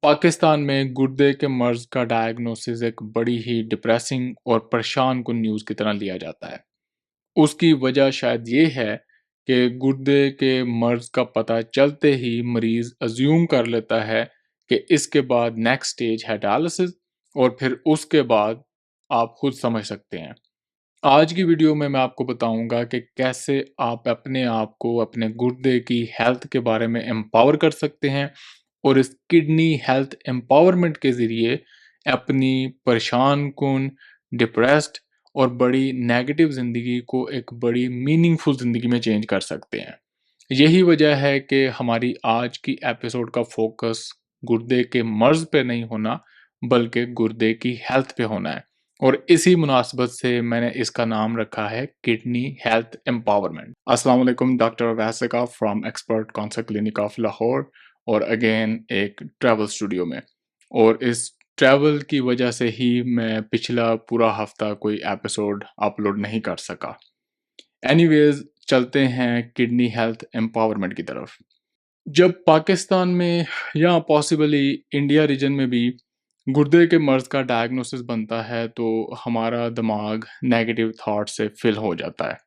पाकिस्तान में गुर्दे के मर्ज का डायग्नोसिस एक बड़ी ही डिप्रेसिंग और परेशान कुन न्यूज़ की तरह लिया जाता है। उसकी वजह शायद ये है कि गुर्दे के मर्ज का पता चलते ही मरीज अज्यूम कर लेता है कि इसके बाद नेक्स्ट स्टेज है डायलिसिस और फिर उसके बाद आप खुद समझ सकते हैं। आज की वीडियो में मैं आपको बताऊंगा कि कैसे आप अपने आप को अपने गुर्दे की हेल्थ के बारे में एम्पावर कर सकते हैं और इस किडनी हेल्थ एम्पावरमेंट के ज़रिए अपनी परेशान कुन, डिप्रेस्ड और बड़ी नेगेटिव ज़िंदगी को एक बड़ी मीनिंगफुल ज़िंदगी में चेंज कर सकते हैं। यही वजह है कि हमारी आज की एपिसोड का फोकस गुर्दे के मर्ज़ पे नहीं होना, बल्कि गुर्दे की हेल्थ पे होना है और इसी मुनासबत से मैंने इसका नाम रखा है किडनी हेल्थ एम्पावरमेंट। अस्सलाम वालेकुम, डॉक्टर वैसिका from expert concert clinic of Lahore और अगेन एक ट्रैवल स्टूडियो में। और इस ट्रैवल की वजह से ही मैं पिछला पूरा हफ्ता कोई एपिसोड अपलोड नहीं कर सका। एनीवेज, चलते हैं किडनी हेल्थ एम्पावरमेंट की तरफ। जब पाकिस्तान में या पॉसिबली इंडिया रीजन में भी गुर्दे के मर्ज़ का डायग्नोसिस बनता है तो हमारा दिमाग नेगेटिव थॉट से फिल हो जाता है,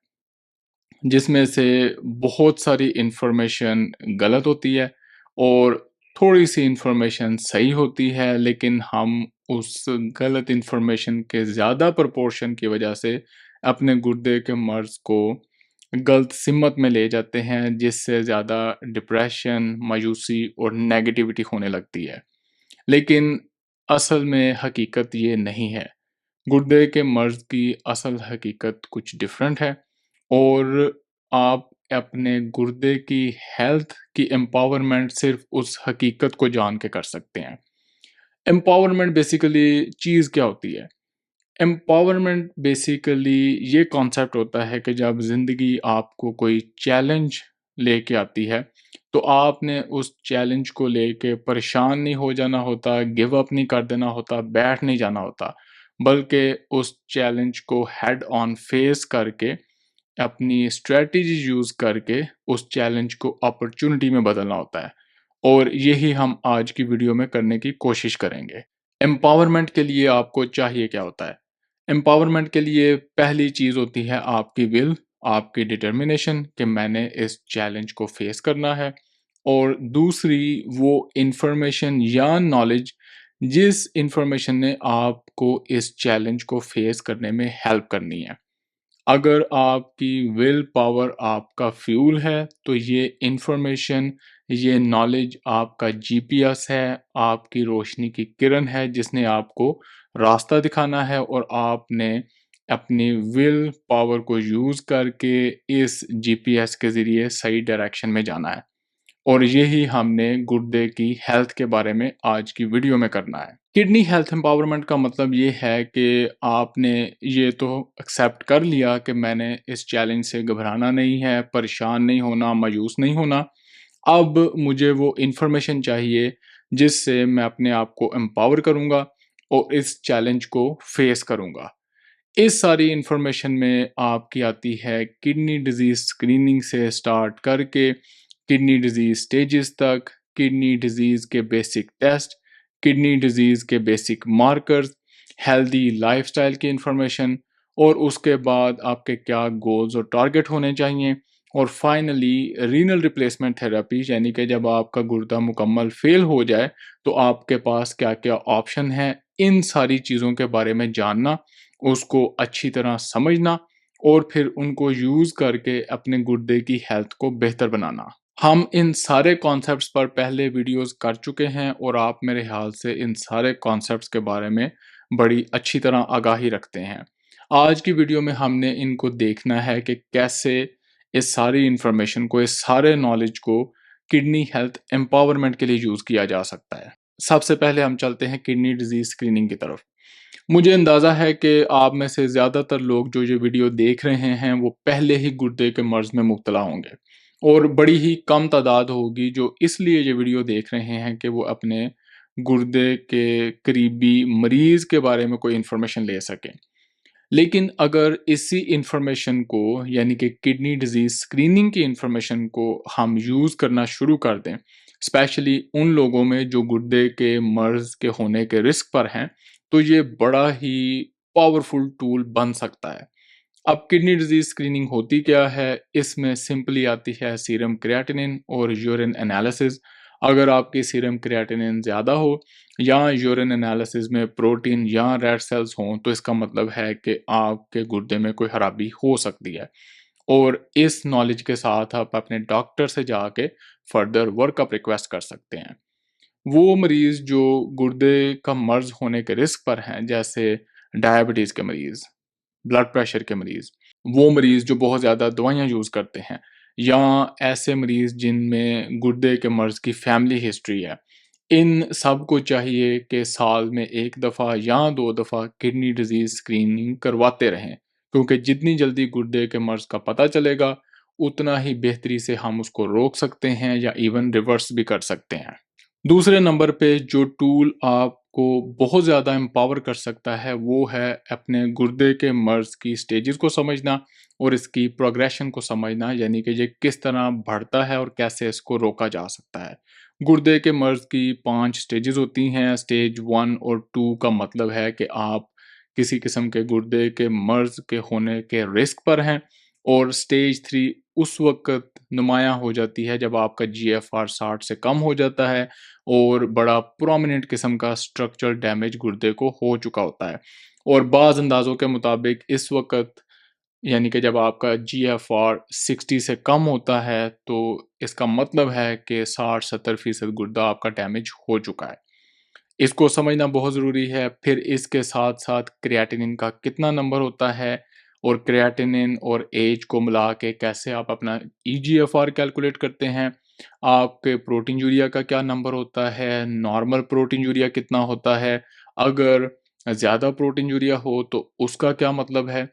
जिसमें से बहुत सारी इन्फॉर्मेशन गलत होती है और थोड़ी सी इन्फॉर्मेशन सही होती है, लेकिन हम उस गलत इन्फॉर्मेशन के ज़्यादा प्रोपोर्शन की वजह से अपने गुर्दे के मर्ज़ को गलत सिमत में ले जाते हैं, जिससे ज़्यादा डिप्रेशन, मायूसी और नेगेटिविटी होने लगती है। लेकिन असल में हकीकत ये नहीं है। गुर्दे के मर्ज़ की असल हकीकत कुछ डिफरेंट है और आप अपने गुर्दे की हेल्थ की एम्पावरमेंट सिर्फ़ उस हकीकत को जान के कर सकते हैं। एम्पावरमेंट बेसिकली चीज़ क्या होती है? एम्पावरमेंट बेसिकली ये कॉन्सेप्ट होता है कि जब ज़िंदगी आपको कोई चैलेंज लेके आती है, तो आपने उस चैलेंज को लेके परेशान नहीं हो जाना होता, गिव अप नहीं कर देना होता, बैठ नहीं जाना होता, बल्कि उस चैलेंज को हेड ऑन फेस करके अपनी स्ट्रेटजी यूज़ करके उस चैलेंज को अपॉर्चुनिटी में बदलना होता है और यही हम आज की वीडियो में करने की कोशिश करेंगे। एम्पावरमेंट के लिए आपको चाहिए क्या होता है? एम्पावरमेंट के लिए पहली चीज़ होती है आपकी विल, आपकी डिटर्मिनेशन कि मैंने इस चैलेंज को फेस करना है और दूसरी वो इन्फॉर्मेशन या नॉलेज जिस इन्फॉर्मेशन ने आपको इस चैलेंज को फेस करने में हेल्प करनी है। अगर आपकी विल पावर आपका फ्यूल है, तो ये इन्फॉर्मेशन, ये नॉलेज आपका जीपीएस है, आपकी रोशनी की किरण है जिसने आपको रास्ता दिखाना है और आपने अपनी विल पावर को यूज़ करके इस जीपीएस के ज़रिए सही डायरेक्शन में जाना है। और यही हमने गुर्दे की हेल्थ के बारे में आज की वीडियो में करना है। किडनी हेल्थ एम्पावरमेंट का मतलब ये है कि आपने ये तो एक्सेप्ट कर लिया कि मैंने इस चैलेंज से घबराना नहीं है, परेशान नहीं होना, मायूस नहीं होना। अब मुझे वो इन्फॉर्मेशन चाहिए जिससे मैं अपने आप को एम्पावर करूँगा और इस चैलेंज को फेस करूँगा। इस सारी इन्फॉर्मेशन में आपकी आती है किडनी डिजीज़ स्क्रीनिंग से स्टार्ट करके किडनी डिजीज़ स्टेजेस तक, किडनी डिजीज़ के बेसिक टेस्ट, किडनी डिजीज़ के बेसिक मार्कर्स, हेल्दी लाइफ़स्टाइल की इन्फॉर्मेशन और उसके बाद आपके क्या गोल्स और टारगेट होने चाहिए और फाइनली रीनल रिप्लेसमेंट थेरेपी, यानी कि जब आपका गुर्दा मुकम्मल फ़ेल हो जाए, तो आपके पास क्या-क्या ऑप्शन हैं, इन सारी चीज़ों के बारे में जानना, उसको अच्छी तरह समझना और फिर उनको यूज़ करके अपने गुर्दे की हेल्थ को बेहतर बनाना। हम इन सारे कॉन्सेप्ट्स पर पहले वीडियोस कर चुके हैं और आप मेरे ख़्याल से इन सारे कॉन्सेप्ट्स के बारे में बड़ी अच्छी तरह आगाही रखते हैं। आज की वीडियो में हमने इनको देखना है कि कैसे इस सारी इन्फॉर्मेशन को, इस सारे नॉलेज को किडनी हेल्थ एम्पावरमेंट के लिए यूज़ किया जा सकता है। सबसे पहले हम चलते हैं किडनी डिज़ीज़ स्क्रीनिंग की तरफ। मुझे अंदाज़ा है कि आप में से ज़्यादातर लोग जो ये वीडियो देख रहे हैं, वो पहले ही गुर्दे के मर्ज़ में मुब्तला होंगे और बड़ी ही कम तादाद होगी जो इसलिए ये वीडियो देख रहे हैं कि वो अपने गुर्दे के करीबी मरीज़ के बारे में कोई इन्फॉर्मेशन ले सकें। लेकिन अगर इसी इन्फॉर्मेशन को, यानी कि किडनी डिज़ीज़ स्क्रीनिंग की इन्फॉर्मेशन को हम यूज़ करना शुरू कर दें, स्पेशली उन लोगों में जो गुर्दे के मर्ज़ के होने के रिस्क पर हैं, तो ये बड़ा ही पावरफुल टूल बन सकता है। अब किडनी डिजीज़ स्क्रीनिंग होती क्या है? इसमें सिंपली आती है सीरम क्रिएटिनिन और यूरिन एनालिसिस। अगर आपकी सीरम क्रिएटिनिन ज़्यादा हो या यूरिन एनालिसिस में प्रोटीन या रेड सेल्स हों, तो इसका मतलब है कि आपके गुर्दे में कोई खराबी हो सकती है। और इस नॉलेज के साथ आप अपने डॉक्टर से जाके फर्दर वर्कअप रिक्वेस्ट कर सकते हैं। वो मरीज़ जो गुर्दे का मर्ज़ होने के रिस्क पर हैं, जैसे डायबिटीज़ के मरीज़, ब्लड प्रेशर के मरीज़, वो मरीज़ जो बहुत ज़्यादा दवाइयाँ यूज़ करते हैं, या ऐसे मरीज़ जिनमें गुर्दे के मर्ज़ की फैमिली हिस्ट्री है। इन सब को चाहिए कि साल में 1 दफ़ा या 2 दफ़ा किडनी डिज़ीज़ स्क्रीनिंग करवाते रहें, क्योंकि जितनी जल्दी गुर्दे के मर्ज़ का पता चलेगा, उतना ही बेहतरी से हम उसको रोक सकते हैं या इवन रिवर्स भी कर सकते हैं। दूसरे नंबर पे जो टूल आपको बहुत ज़्यादा एम्पावर कर सकता है, वो है अपने गुर्दे के मर्ज़ की स्टेजेस को समझना और इसकी प्रोग्रेशन को समझना, यानी कि ये किस तरह बढ़ता है और कैसे इसको रोका जा सकता है। गुर्दे के मर्ज़ की 5 स्टेजेस होती हैं। स्टेज 1 और 2 का मतलब है कि आप किसी किस्म के गुर्दे के मर्ज़ के होने के रिस्क पर हैं, और स्टेज 3 उस वक़्त नुमायाँ हो जाती है जब आपका जीएफआर 60 से कम हो जाता है और बड़ा प्रोमिनेंट किस्म का स्ट्रक्चरल डैमेज गुर्दे को हो चुका होता है। और बाज़ अंदाज़ों के मुताबिक इस वक़्त, यानी कि जब आपका जीएफआर 60 से कम होता है, तो इसका मतलब है कि 60-70% गुर्दा आपका डैमेज हो चुका है। इसको समझना बहुत ज़रूरी है। फिर इसके साथ-साथ क्रिएटिनिन का कितना नंबर होता है, और क्रिएटिनिन और ऐज को मिला के कैसे आप अपना ईजीएफआर कैलकुलेट करते हैं। आपके प्रोटीन यूरिया का क्या नंबर होता है, नॉर्मल प्रोटीन यूरिया कितना होता है, अगर ज़्यादा प्रोटीन यूरिया हो तो उसका क्या मतलब है।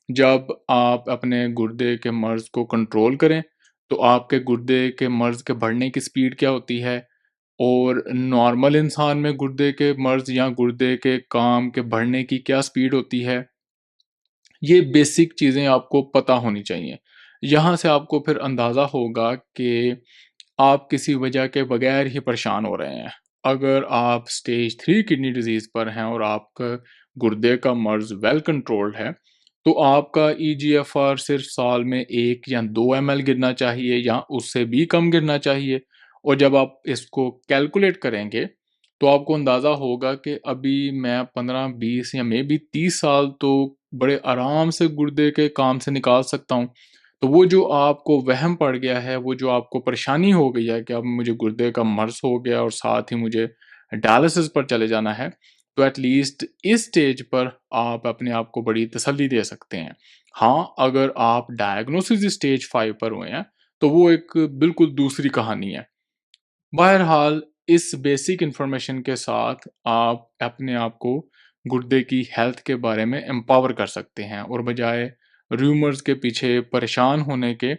जब आप अपने गुर्दे के मर्ज़ को कंट्रोल करें, तो आपके गुर्दे के मर्ज़ के बढ़ने की स्पीड क्या होती है, और नॉर्मल इंसान में गुर्दे के मर्ज़ या गुर्दे के काम के बढ़ने की क्या स्पीड होती है, ये बेसिक चीज़ें आपको पता होनी चाहिए। यहाँ से आपको फिर अंदाज़ा होगा कि आप किसी वजह के बगैर ही परेशान हो रहे हैं। अगर आप स्टेज 3 किडनी डिज़ीज़ पर हैं और आपका गुर्दे का मर्ज़ वेल कंट्रोल्ड है, तो आपका ईजीएफआर सिर्फ़ साल में 1 या 2 एमएल गिरना चाहिए या उससे भी कम गिरना चाहिए। और जब आप इसको कैलकुलेट करेंगे, तो आपको अंदाज़ा होगा कि अभी मैं 15, 20 या मेबी 30 साल तो बड़े आराम से गुर्दे के काम से निकाल सकता हूँ। तो वो जो आपको वहम पड़ गया है, वो जो आपको परेशानी हो गई है कि अब मुझे गुर्दे का मर्ज़ हो गया और साथ ही मुझे डायलिसिस पर चले जाना है, तो एट लीस्ट इस स्टेज पर आप अपने आप को बड़ी तसल्ली दे सकते हैं। हाँ, अगर आप डायग्नोसिस स्टेज 5 पर हुए हैं, तो वो एक बिल्कुल दूसरी कहानी है। बहरहाल, इस बेसिक इन्फॉर्मेशन के साथ आप अपने आप को गुर्दे की हेल्थ के बारे में एम्पावर कर सकते हैं, और बजाय रूमर्स के पीछे परेशान होने के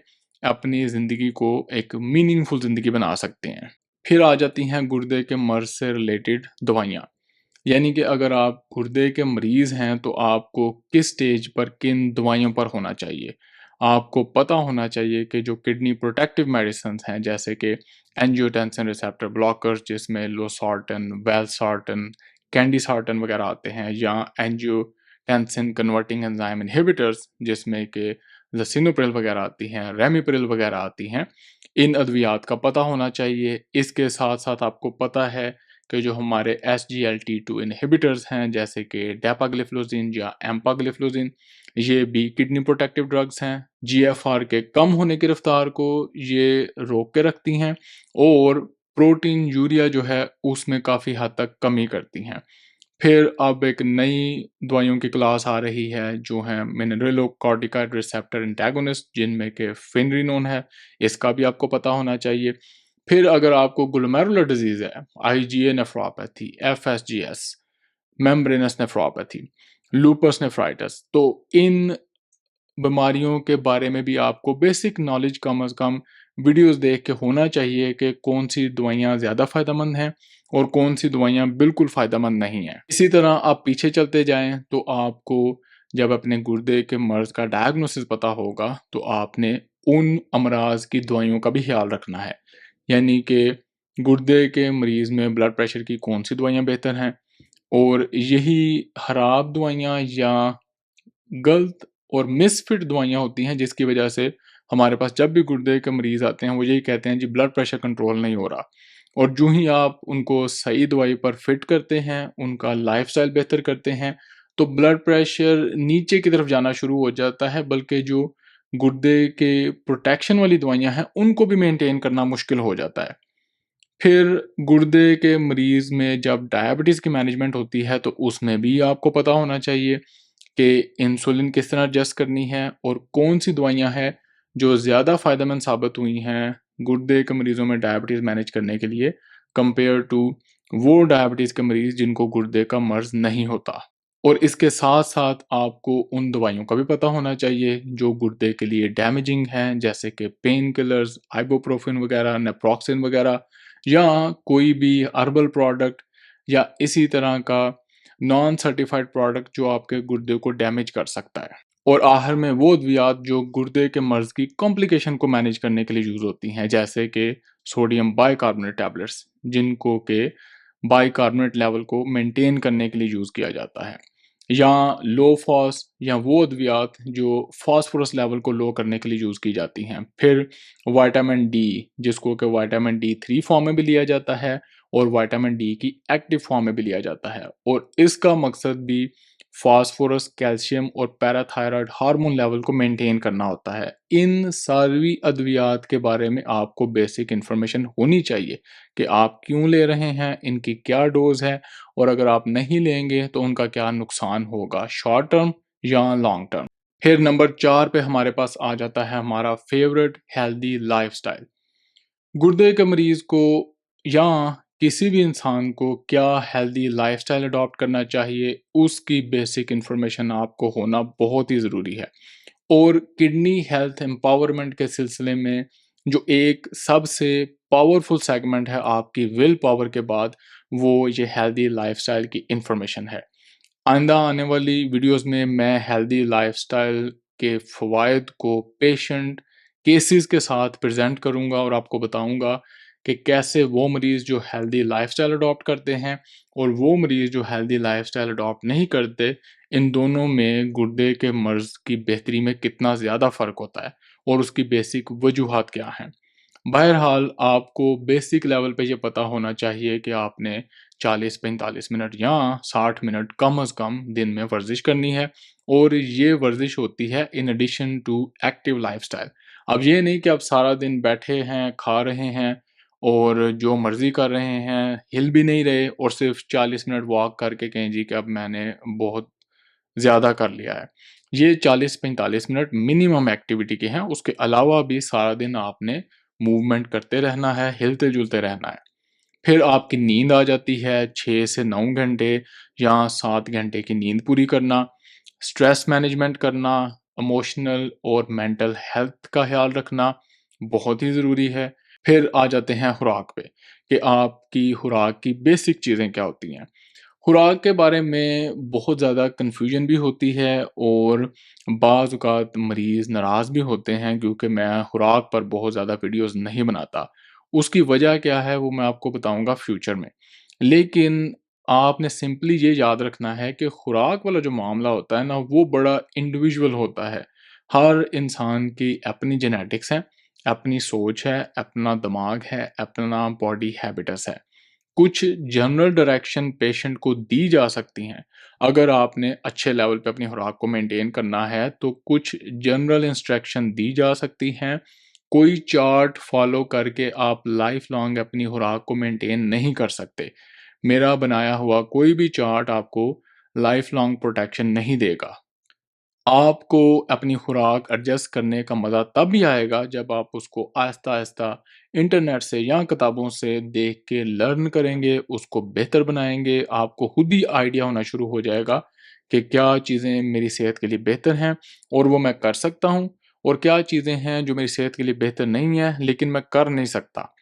अपनी ज़िंदगी को एक मीनिंगफुल ज़िंदगी बना सकते हैं। फिर आ जाती हैं गुर्दे के मर्ज़ से रिलेटेड दवाइयाँ। यानी कि अगर आप गुर्दे के मरीज़ हैं, तो आपको किस स्टेज पर किन दवाइयों पर होना चाहिए। आपको पता होना चाहिए कि जो किडनी प्रोटेक्टिव मेडिसिन्स हैं, जैसे कि एंजियोटेंसिन रिसेप्टर ब्लॉकर्स जिसमें लोसार्टन, वेलसार्टन, कैंडिसार्टन वगैरह आते हैं, या एंजियोटेंसिन कन्वर्टिंग एंजाइम इनहिबिटर्स जिसमें कि ज़सिनोप्रिल वगैरह आती हैं, रेमिप्रिल वगैरह आती हैं। इन अद्वियात का पता होना चाहिए। इसके साथ-साथ आपको पता है कि जो हमारे SGLT2 इनहिबिटर्स हैं, जैसे कि डेपाग्लिफ्लोज़िन या एम्पाग्लिफ्लोज़िन, ये भी किडनी प्रोटेक्टिव ड्रग्स हैं। जीएफआर के कम होने की रफ्तार को ये रोक के रखती हैं, और प्रोटीन यूरिया जो है उसमें काफ़ी हद तक कमी करती हैं। फिर अब एक नई दवाइयों की क्लास आ रही है जो है मिनरलोकॉर्टिकॉइड रिसेप्टर एंटागोनिस्ट, जिनमें कि फिनरिनोन है। इसका भी आपको पता होना चाहिए। फिर अगर आपको ग्लोमेरुलर डिजीज़ है, IgA nephropathy, FSGS, membranous nephropathy, lupus nephritis, तो इन बीमारियों के बारे में भी आपको बेसिक नॉलेज कम से कम वीडियोस देख के होना चाहिए कि कौन सी दवाइयाँ ज़्यादा फ़ायदेमंद हैं और कौन सी दवाइयाँ बिल्कुल फ़ायदेमंद नहीं हैं। इसी तरह आप पीछे चलते जाएँ, तो आपको जब अपने गुर्दे के मर्ज़ का डायग्नोसिस पता होगा, तो आपने उन अमराज़ की दवाइयों का भी ख़्याल रखना है। यानी कि गुर्दे के मरीज़ में ब्लड प्रेशर की कौन-सी दवाइयाँ बेहतर हैं और यही खराब दवाइयाँ या गलत और मिसफिट दवाइयाँ होती हैं जिसकी वजह से हमारे पास जब भी गुर्दे के मरीज़ आते हैं वो यही कहते हैं जी ब्लड प्रेशर कंट्रोल नहीं हो रहा। और जो ही आप उनको सही दवाई पर फिट करते हैं, उनका लाइफ़स्टाइल बेहतर करते हैं, तो ब्लड प्रेशर नीचे की तरफ जाना शुरू हो जाता है, बल्कि जो गुर्दे के प्रोटेक्शन वाली दवाइयाँ हैं उनको भी मेंटेन करना मुश्किल हो जाता है। फिर गुर्दे के मरीज़ में जब डायबिटीज़ की मैनेजमेंट होती है तो उसमें भी आपको पता होना चाहिए कि इंसुलिन किस तरह एडजस्ट करनी है और कौन-सी दवाइयाँ हैं जो ज़्यादा फ़ायदेमंद साबित हुई हैं गुर्दे के मरीज़ों में डायबिटीज़ मैनेज करने के लिए कंपेयर टू वो डायबिटीज़ के मरीज़ जिनको गुर्दे का मर्ज़ नहीं होता। और इसके साथ-साथ आपको उन दवाइयों का भी पता होना चाहिए जो गुर्दे के लिए डैमेजिंग हैं जैसे कि पेन किलर्स, आइबुप्रोफेन वगैरह, नेप्रोक्सेन वगैरह या कोई भी हर्बल प्रोडक्ट या इसी तरह का नॉन सर्टिफाइड प्रोडक्ट जो आपके गुर्दे को डैमेज कर सकता है। और आखिर में वो अद्वियात जो गुर्दे के मर्ज़ की कॉम्प्लिकेशन को मैनेज करने के लिए यूज़ होती हैं जैसे कि सोडियम बाइकार्बोनेट टैबलेट्स जिनको के बाइकार्बोनेट लेवल को मेंटेन करने के लिए यूज़ किया जाता है। या लो फॉस या वो अद्वियात जो फास्फोरस लेवल को लो करने के लिए यूज़ की जाती हैं। फिर विटामिन डी जिसको कि विटामिन डी 3 फॉर्म में भी लिया जाता है और विटामिन डी की एक्टिव फॉर्म में भी लिया जाता है और इसका मकसद भी फास्फोरस, कैल्शियम और पैराथायरॉयड हार्मोन लेवल को मेंटेन करना होता है। इन सारी अद्वियात के बारे में आपको बेसिक इन्फॉर्मेशन होनी चाहिए कि आप क्यों ले रहे हैं, इनकी क्या डोज़ है और अगर आप नहीं लेंगे तो उनका क्या नुकसान होगा शॉर्ट टर्म या लॉन्ग टर्म। फिर नंबर 4 पे हमारे पास आ जाता है हमारा फेवरेट हेल्दी लाइफ़स्टाइल। गुर्दे के मरीज़ को या किसी भी इंसान को क्या हेल्दी लाइफ़स्टाइल अडॉप्ट करना चाहिए, उसकी बेसिक इन्फॉर्मेशन आपको होना बहुत ही ज़रूरी है। और किडनी हेल्थ एम्पावरमेंट के सिलसिले में जो एक सबसे पावरफुल सेगमेंट है आपकी विल पावर के बाद, वो ये हेल्दी लाइफ़स्टाइल की इन्फॉर्मेशन है। आइंदा आने वाली वीडियोस में मैं हेल्दी लाइफ़स्टाइल के फ़वाइद को पेशेंट केसेस के साथ प्रेज़ेंट करूँगा और आपको बताऊँगा कि कैसे वो मरीज़ जो हेल्दी लाइफ़स्टाइल अडॉप्ट करते हैं और वो मरीज़ जो हेल्दी लाइफ़स्टाइल अडॉप्ट नहीं करते, इन दोनों में गुर्दे के मर्ज़ की बेहतरी में कितना ज़्यादा फ़र्क होता है और उसकी बेसिक वजूहात क्या हैं। बहरहाल आपको बेसिक लेवल पे ये पता होना चाहिए कि आपने 40-45 मिनट या 60 मिनट कम से कम दिन में वर्जिश करनी है और ये वर्जिश होती है in addition to active lifestyle. अब ये नहीं कि आप सारा दिन बैठे हैं, खा रहे हैं और जो मर्ज़ी कर रहे हैं, हिल भी नहीं रहे और सिर्फ़ 40 मिनट वॉक करके कहें जी कि अब मैंने बहुत ज़्यादा कर लिया है। ये 40-45 मिनट मिनिमम एक्टिविटी के हैं, उसके अलावा भी सारा दिन आपने मूवमेंट करते रहना है, हिलते-जुलते रहना है। फिर आपकी नींद आ जाती है 6 से 9 घंटे या 7 घंटे की नींद पूरी करना, स्ट्रेस मैनेजमेंट करना, इमोशनल और मेंटल हेल्थ का ख़्याल रखना बहुत ही ज़रूरी है। फिर आ जाते हैं खुराक पे, कि आपकी खुराक की बेसिक चीज़ें क्या होती हैं। खुराक के बारे में बहुत ज़्यादा कन्फ्यूजन भी होती है और बाज़ औक़ात मरीज़ नाराज़ भी होते हैं क्योंकि मैं खुराक पर बहुत ज़्यादा वीडियोज़ नहीं बनाता। उसकी वजह क्या है वो मैं आपको बताऊँगा फ्यूचर में। लेकिन आपने सिंपली ये याद रखना है कि खुराक वाला जो मामला होता है ना वो बड़ा इंडिविजुअल होता है। हर इंसान की अपनी जेनेटिक्स है, अपनी सोच है, अपना दिमाग है, अपना बॉडी हैबिटस है। कुछ जनरल डायरेक्शन पेशेंट को दी जा सकती हैं। अगर आपने अच्छे लेवल पे अपनी खुराक को मेंटेन करना है, तो कुछ जनरल इंस्ट्रक्शन दी जा सकती हैं। कोई चार्ट फ़ॉलो करके आप लाइफ़ लॉन्ग अपनी खुराक को मेंटेन नहीं कर सकते। मेरा बनाया हुआ कोई भी चार्ट आपको लाइफ़ लॉन्ग प्रोटेक्शन नहीं देगा। आपको अपनी खुराक एडजस्ट करने का मज़ा तब भी आएगा जब आप उसको आहिस्ता-आहिस्ता इंटरनेट से या किताबों से देख के लर्न करेंगे, उसको बेहतर बनाएँगे, आपको खुद ही आइडिया होना शुरू हो जाएगा कि क्या चीज़ें मेरी सेहत के लिए बेहतर हैं और वो मैं कर सकता हूँ और क्या चीज़ें हैं जो मेरी सेहत के लिए बेहतर नहीं है, लेकिन मैं कर नहीं सकता।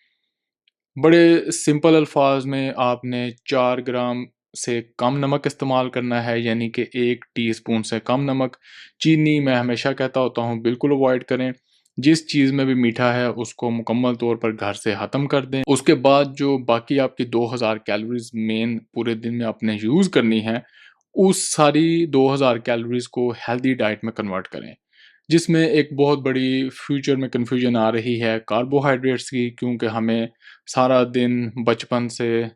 बड़े सिंपल अल्फाज में आपने 4 ग्राम से कम नमक इस्तेमाल करना है, यानी कि 1 टीस्पून से कम नमक। चीनी मैं हमेशा कहता होता हूँ बिल्कुल अवॉइड करें। जिस चीज़ में भी मीठा है उसको मुकम्मल तौर पर घर से ख़त्म कर दें। उसके बाद जो बाकी आपकी 2000 कैलोरीज़ मेन पूरे दिन में आपने यूज़ करनी है, उस सारी 2000 कैलोरीज़ को हेल्दी डाइट में कन्वर्ट करें। जिसमें एक बहुत बड़ी फ्यूचर में कन्फ्यूजन आ रही है कार्बोहाइड्रेट्स की, क्योंकि हमें सारा दिन बचपन से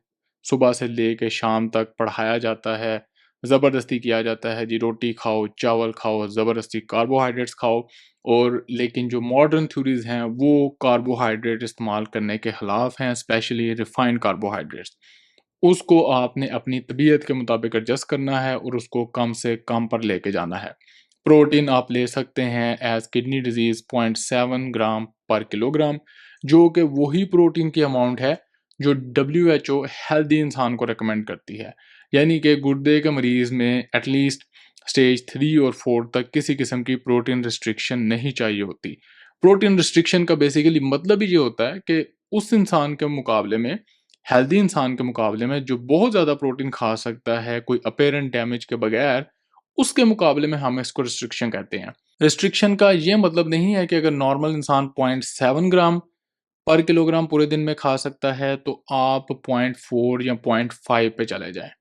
सुबह से लेके शाम तक पढ़ाया जाता है, ज़बरदस्ती किया जाता है जी रोटी खाओ, चावल खाओ, ज़बरदस्ती कार्बोहाइड्रेट्स खाओ। और लेकिन जो मॉडर्न थ्योरीज़ हैं वो कार्बोहाइड्रेट इस्तेमाल करने के ख़िलाफ़ हैं, स्पेशली रिफाइंड कार्बोहाइड्रेट्स। उसको आपने अपनी तबीयत के मुताबिक एडजस्ट करना है और उसको कम से कम पर लेके जाना है। प्रोटीन आप ले सकते हैं एज़ किडनी डिज़ीज़ 0.7 ग्राम पर किलोग्राम, जो कि वही प्रोटीन की अमाउंट है जो डब्ल्यूएचओ हेल्दी इंसान को रिकमेंड करती है। यानी कि गुर्दे के मरीज़ में एटलीस्ट स्टेज 3 और 4 तक किसी किस्म की प्रोटीन रिस्ट्रिक्शन नहीं चाहिए होती। प्रोटीन रिस्ट्रिक्शन का बेसिकली मतलब ही ये होता है कि उस इंसान के मुकाबले में, हेल्दी इंसान के मुकाबले में जो बहुत ज़्यादा प्रोटीन खा सकता है कोई अपीरेंट डैमेज के बगैर, उसके मुकाबले में हम इसको रिस्ट्रिक्शन कहते हैं। रिस्ट्रिक्शन का ये मतलब नहीं है कि अगर नॉर्मल इंसान 0.7 ग्राम पर किलोग्राम पूरे दिन में खा सकता है, तो आप 0.4 या 0.5 पे चले जाएँ।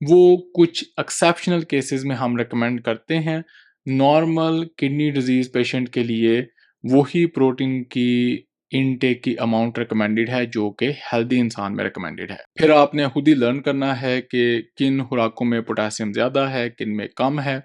वो कुछ एक्सेप्शनल केसेस में हम रिकमेंड करते हैं। नॉर्मल किडनी डिज़ीज़ पेशेंट के लिए वही प्रोटीन की इनटेक की अमाउंट रिकमेंडेड है जो कि हेल्दी इंसान में रिकमेंडेड है। फिर आपने खुद ही लर्न करना है कि किन खुराकों में पोटेशियम ज़्यादा है, किन में कम है,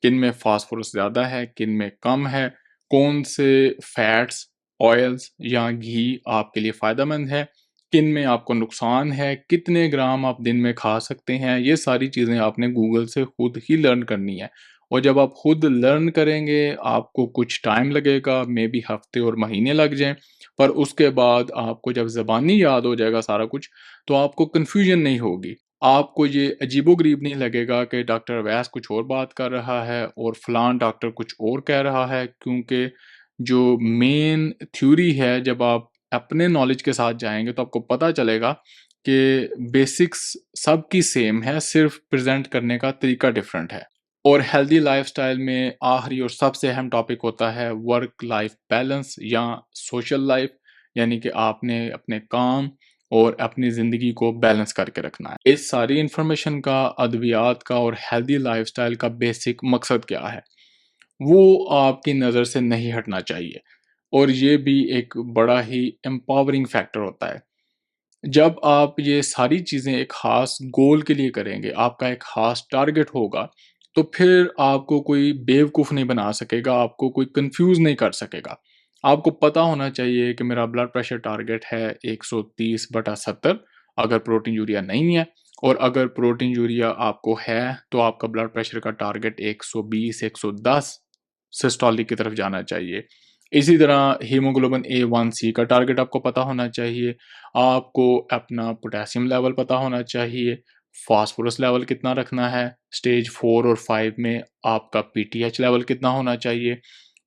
किन में फास्फोरस ज़्यादा है, किन में कम है, कौन से फैट्स, ऑयल्स या घी आपके लिए फ़ायदेमंद है, किन में आपको नुकसान है, कितने ग्राम आप दिन में खा सकते हैं, ये सारी चीज़ें आपने गूगल से खुद ही लर्न करनी है। और जब आप खुद लर्न करेंगे, आपको कुछ टाइम लगेगा, मे बी हफ्ते और महीने लग जाएँ, पर उसके बाद आपको जब ज़बानी याद हो जाएगा सारा कुछ, तो आपको कन्फ्यूजन नहीं होगी। आपको ये अजीबो-गरीब नहीं लगेगा कि डॉक्टर अवैस कुछ और बात कर रहा है और फलाँ डॉक्टर कुछ और कह रहा है, क्योंकि जो मेन थ्योरी है, जब आप अपने नॉलेज के साथ जाएँगे तो आपको पता चलेगा कि बेसिक्स सबकी सेम है, सिर्फ़ प्रेज़ेंट करने का तरीका डिफ़रेंट है। और हेल्दी लाइफ़स्टाइल में आखिरी और सबसे अहम टॉपिक होता है वर्क लाइफ़ बैलेंस या सोशल लाइफ़, यानी कि आपने अपने काम और अपनी ज़िंदगी को बैलेंस करके रखना है। इस सारी इन्फॉर्मेशन का, अद्वियात का और हेल्दी लाइफ़स्टाइल का बेसिक मकसद क्या है, वो आपकी नज़र से नहीं हटना चाहिए। और ये भी एक बड़ा ही एम्पावरिंग फैक्टर होता है। जब आप ये सारी चीज़ें एक ख़ास गोल के लिए करेंगे, आपका एक ख़ास टारगेट होगा, तो फिर आपको कोई बेवकूफ़ नहीं बना सकेगा, आपको कोई कन्फ्यूज़ नहीं कर सकेगा। आपको पता होना चाहिए कि मेरा ब्लड प्रेशर टारगेट है 130/70, अगर प्रोटीन यूरिया नहीं है, और अगर प्रोटीन यूरिया आपको है, तो आपका ब्लड प्रेशर का टारगेट 120-110 सिस्टोलिक की तरफ जाना चाहिए। इसी तरह हीमोग्लोबिन A1C का टारगेट आपको पता होना चाहिए। आपको अपना पोटेशियम लेवल पता होना चाहिए, फास्फोरस लेवल कितना रखना है, स्टेज 4 और 5 में आपका पीटीएच लेवल कितना होना चाहिए।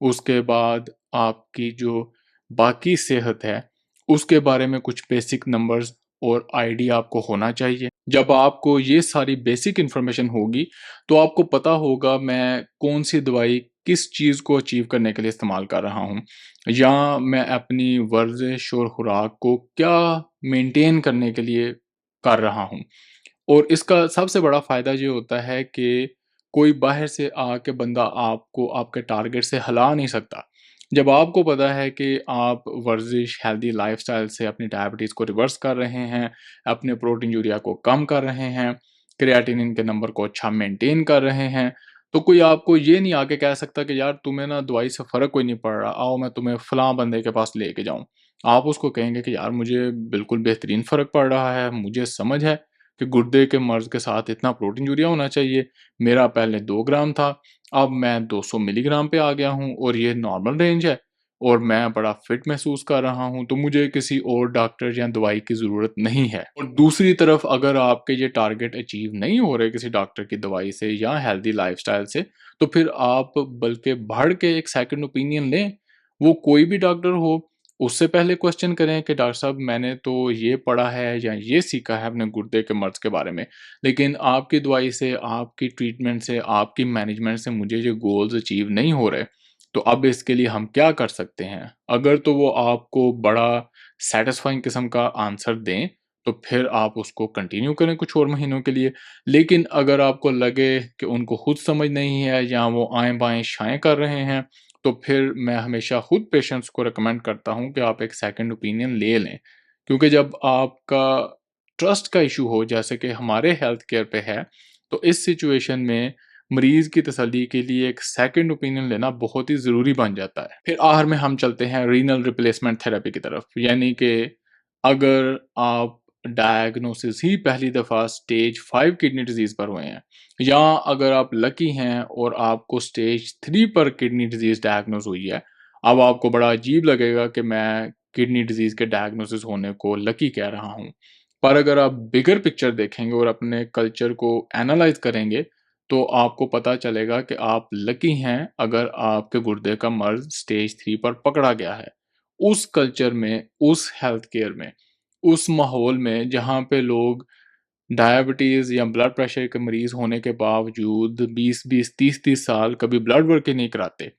उसके बाद आपकी जो बाकी सेहत है, उसके बारे में कुछ बेसिक नंबर्स और आइडिया आपको होना चाहिए। जब आपको ये सारी बेसिक इन्फॉर्मेशन होगी, तो आपको पता होगा मैं कौन-सी दवाई किस चीज़ को अचीव करने के लिए इस्तेमाल कर रहा हूँ, या मैं अपनी वर्ज़िश और खुराक को क्या मेंटेन करने के लिए कर रहा हूँ। और इसका सबसे बड़ा फ़ायदा ये होता है कि कोई बाहर से आके बंदा आपको आपके टारगेट से हिला नहीं सकता। जब आपको पता है कि आप वर्ज़िश, हेल्दी लाइफ़स्टाइल से अपनी डायबिटीज़ को रिवर्स कर रहे हैं, अपने प्रोटीन यूरिया को कम कर रहे हैं, क्रिएटिनिन के नंबर को अच्छा मेंटेन कर रहे हैं, तो कोई आपको ये नहीं आके कह सकता कि यार तुम्हें ना दवाई से फ़र्क कोई नहीं पड़ रहा, आओ मैं तुम्हें फलाँ बंदे के पास लेके जाऊँ। आप उसको कहेंगे कि यार मुझे बिल्कुल बेहतरीन फ़र्क पड़ रहा है, मुझे समझ है कि गुर्दे के मर्ज़ के साथ इतना प्रोटीन यूरिया होना चाहिए। मेरा पहले 2 ग्राम था, अब मैं 200 मिलीग्राम पे आ गया हूँ और ये नॉर्मल रेंज है और मैं बड़ा फिट महसूस कर रहा हूँ, तो मुझे किसी और डॉक्टर या दवाई की ज़रूरत नहीं है। और दूसरी तरफ अगर आपके ये टारगेट अचीव नहीं हो रहे किसी डॉक्टर की दवाई से या हेल्दी लाइफ़स्टाइल से, तो फिर आप बल्कि बढ़ के एक सेकंड ओपिनियन लें। वो कोई भी डॉक्टर हो, उससे पहले क्वेश्चन करें कि डॉक्टर साहब मैंने तो ये पढ़ा है या ये सीखा है अपने गुर्दे के मर्ज़ के बारे में, लेकिन आपकी दवाई से, आपकी ट्रीटमेंट से, आपकी मैनेजमेंट से मुझे ये गोल्स अचीव नहीं हो रहे। तो अब इसके लिए हम क्या कर सकते हैं? अगर तो वो आपको बड़ा सैटिस्फाइंग किस्म का आंसर दें, तो फिर आप उसको कंटिन्यू करें कुछ और महीनों के लिए। लेकिन अगर आपको लगे कि उनको खुद समझ नहीं है या वो आएँ-बाएँ शाएँ कर रहे हैं, तो फिर मैं हमेशा खुद पेशेंट्स को रिकमेंड करता हूँ कि आप एक सेकंड ओपिनियन ले लें। क्योंकि जब आपका ट्रस्ट का इश्यू हो, जैसे कि हमारे हेल्थ केयर पे है, तो इस सिचुएशन में मरीज़ की तसल्ली के लिए एक सेकंड ओपिनियन लेना बहुत ही ज़रूरी बन जाता है। फिर आखिर में हम चलते हैं रीनल रिप्लेसमेंट थेरेपी की तरफ, यानी कि अगर आप डायग्नोसिस ही पहली दफ़ा स्टेज 5 किडनी डिज़ीज़ पर हुए हैं, या अगर आप लकी हैं और आपको स्टेज 3 पर किडनी डिज़ीज़ डायग्नोज़ हुई है, अब आपको बड़ा अजीब लगेगा कि मैं किडनी डिज़ीज़ के डायग्नोसिस होने को लकी कह रहा हूँ। पर अगर आप बिगर पिक्चर देखेंगे और अपने कल्चर को एनालाइज़ करेंगे, तो आपको पता चलेगा कि आप लकी हैं अगर आपके गुर्दे का मर्ज़ स्टेज 3 पर पकड़ा गया है। उस कल्चर में, उस हेल्थ केयर में, उस माहौल में जहाँ पे लोग डायबिटीज़ या ब्लड प्रेशर के मरीज़ होने के बावजूद 20-20, 30-30 साल कभी ब्लड वर्क ही नहीं कराते।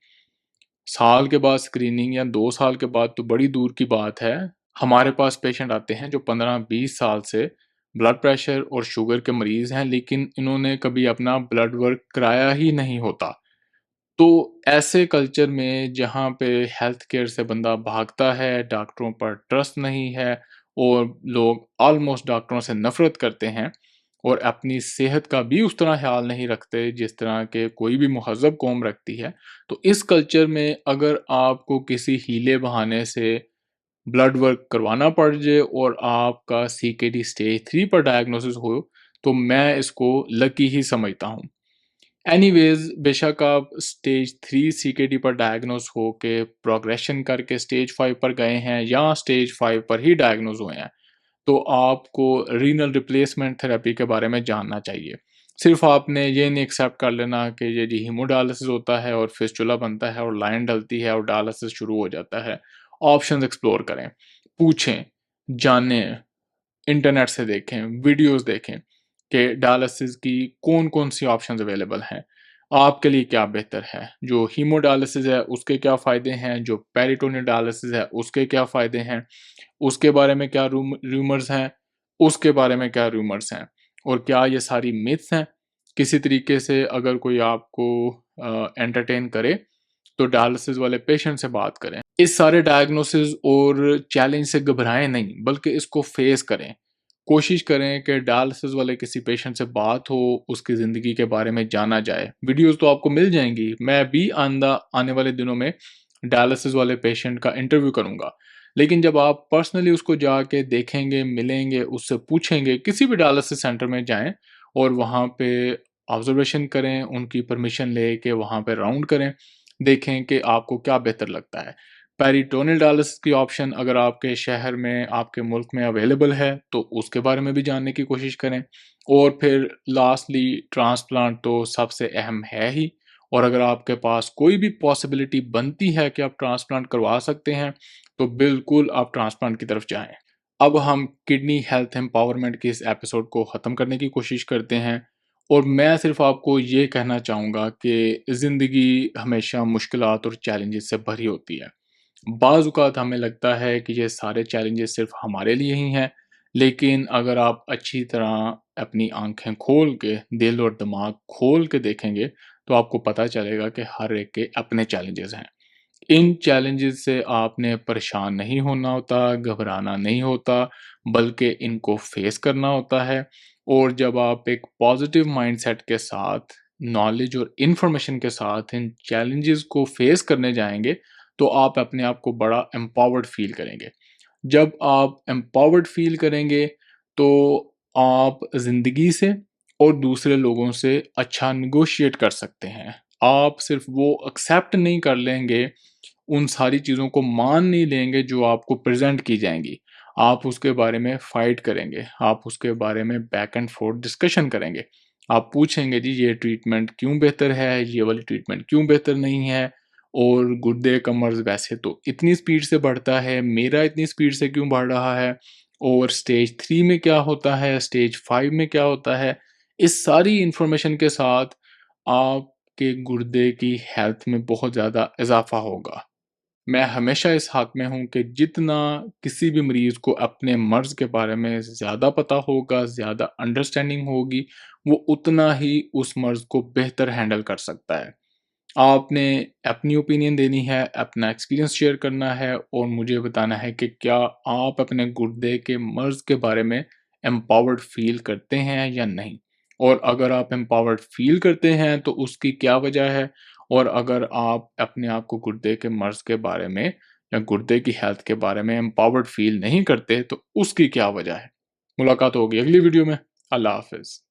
साल के बाद स्क्रीनिंग या 2 साल के बाद तो बड़ी दूर की बात है। हमारे पास पेशेंट आते हैं जो 15-20 साल से ब्लड प्रेशर और शुगर के मरीज़ हैं, लेकिन इन्होंने कभी अपना ब्लड वर्क कराया ही नहीं होता। तो ऐसे कल्चर में जहाँ पे हेल्थ केयर से बंदा भागता है, डॉक्टरों पर ट्रस्ट नहीं है और लोग ऑलमोस्ट डॉक्टरों से नफ़रत करते हैं और अपनी सेहत का भी उस तरह ख़्याल नहीं रखते जिस तरह के कोई भी महज़्ज़ब कौम रखती है। तो इस कल्चर में अगर आपको किसी हीले-बहाने से ब्लड वर्क करवाना पड़ जाए और आपका सीकेडी स्टेज 3 पर डायग्नोसिस हो, तो मैं इसको लकी ही समझता हूँ। एनीवेज़ बेशक आप स्टेज 3 सीकेडी पर डायग्नोज़ होके प्रोग्रेशन करके स्टेज 5 पर गए हैं या स्टेज 5 पर ही डायग्नोज़ हुए हैं, तो आपको रीनल रिप्लेसमेंट थेरेपी के बारे में जानना चाहिए। सिर्फ़ आपने ये नहीं एक्सेप्ट कर लेना कि ये जी हीमोडायलिसिस होता है और फिस्टुला बनता है और लाइन डलती है और डायलिसिस शुरू हो जाता है। ऑप्शंस एक्सप्लोर करें, पूछें, जानें, इंटरनेट से देखें, वीडियोज़ देखें कि डायलिसिस की कौन-कौन सी ऑप्शंस अवेलेबल हैं। आपके लिए क्या बेहतर है? जो हीमोडायलिसिस है उसके क्या फ़ायदे हैं? जो पेरिटोनियल डायलिसिस है उसके क्या फ़ायदे हैं? उसके बारे में क्या रूमर्स हैं? उसके बारे में क्या रूमर्स हैं? और क्या ये सारी मिथ्स हैं? किसी तरीके से अगर कोई आपको एंटरटेन करे, तो डायलिसिस वाले पेशेंट से बात करें। इस सारे डायग्नोसिस और चैलेंज से घबराएँ नहीं, बल्कि इसको फ़ेस करें। कोशिश करें कि डायलिसिस वाले किसी पेशेंट से बात हो, उसकी ज़िंदगी के बारे में जाना जाए। वीडियोज़ तो आपको मिल जाएँगी, मैं भी आने वाले दिनों में डायलिसिस वाले पेशेंट का इंटरव्यू करूँगा। लेकिन जब आप पर्सनली उसको जाके देखेंगे, मिलेंगे, उससे पूछेंगे, किसी भी डायलिसिस सेंटर में जाएँ और वहाँ पे ऑब्ज़र्वेशन करें, उनकी परमिशन लेके वहाँ पे राउंड करें, देखें कि आपको क्या बेहतर लगता है। पेरिटोनियल डायलिसिस की ऑप्शन अगर आपके शहर में, आपके मुल्क में अवेलेबल है, तो उसके बारे में भी जानने की कोशिश करें। और फिर लास्टली ट्रांसप्लांट तो सबसे अहम है ही, और अगर आपके पास कोई भी पॉसिबिलिटी बनती है कि आप ट्रांसप्लांट करवा सकते हैं, तो बिल्कुल आप ट्रांसप्लांट की तरफ जाएँ। अब हम किडनी हेल्थ एम्पावरमेंट के इस एपिसोड को ख़त्म करने की कोशिश करते हैं, और मैं सिर्फ़ आपको ये कहना चाहूँगा कि ज़िंदगी हमेशा मुश्किलात और चैलेंजेस से भरी होती है। बाज़ औक़ात हमें लगता है कि ये सारे चैलेंजेस सिर्फ़ हमारे लिए ही हैं, लेकिन अगर आप अच्छी तरह अपनी आँखें खोल के, दिल और दिमाग खोल के देखेंगे, तो आपको पता चलेगा कि हर एक के अपने चैलेंजेस हैं। इन चैलेंजेस से आपने परेशान नहीं होना होता, घबराना नहीं होता, बल्कि इनको फ़ेस करना होता है। और जब आप एक पॉज़िटिव माइंडसेट के साथ, नॉलेज और इन्फॉर्मेशन के साथ इन चैलेंजेस को फ़ेस करने जाएँगे, तो आप अपने आप को बड़ा एम्पावर्ड फ़ील करेंगे। जब आप एम्पावर्ड फ़ील करेंगे, तो आप ज़िंदगी से और दूसरे लोगों से अच्छा नेगोशिएट कर सकते हैं। आप सिर्फ़ वो एक्सेप्ट नहीं कर लेंगे, उन सारी चीज़ों को मान नहीं लेंगे जो आपको प्रेज़ेंट की जाएँगी। आप उसके बारे में फ़ाइट करेंगे, आप उसके बारे में बैक एंड फ़ोर्थ डिस्कशन करेंगे। आप पूछेंगे जी ये ट्रीटमेंट क्यों बेहतर है, ये वाली ट्रीटमेंट क्यों बेहतर नहीं है, और गुर्दे का मर्ज़ वैसे तो इतनी स्पीड से बढ़ता है, मेरा इतनी स्पीड से क्यों बढ़ रहा है, और स्टेज 3 में क्या होता है, स्टेज 5 में क्या होता है। इस सारी इन्फॉर्मेशन के साथ आप आपके गुर्दे की हेल्थ में बहुत ज़्यादा इज़ाफ़ा होगा। मैं हमेशा इस हक़ में हूँ कि जितना किसी भी मरीज़ को अपने मर्ज़ के बारे में ज़्यादा पता होगा, ज़्यादा अंडरस्टैंडिंग होगी, वो उतना ही उस मर्ज़ को बेहतर हैंडल कर सकता है। आपने अपनी ओपिनियन देनी है, अपना एक्सपीरियंस शेयर करना है और मुझे बताना है कि क्या आप अपने गुर्दे के मर्ज़ के बारे में एम्पावर्ड फ़ील करते हैं या नहीं? और अगर आप एम्पावर्ड फ़ील करते हैं तो उसकी क्या वजह है? और अगर आप अपने आप को गुर्दे के मर्ज़ के बारे में या गुर्दे की हेल्थ के बारे में एम्पावर्ड फ़ील नहीं करते तो उसकी क्या वजह है? मुलाकात होगी अगली वीडियो में। अल्लाह हाफ़िज़।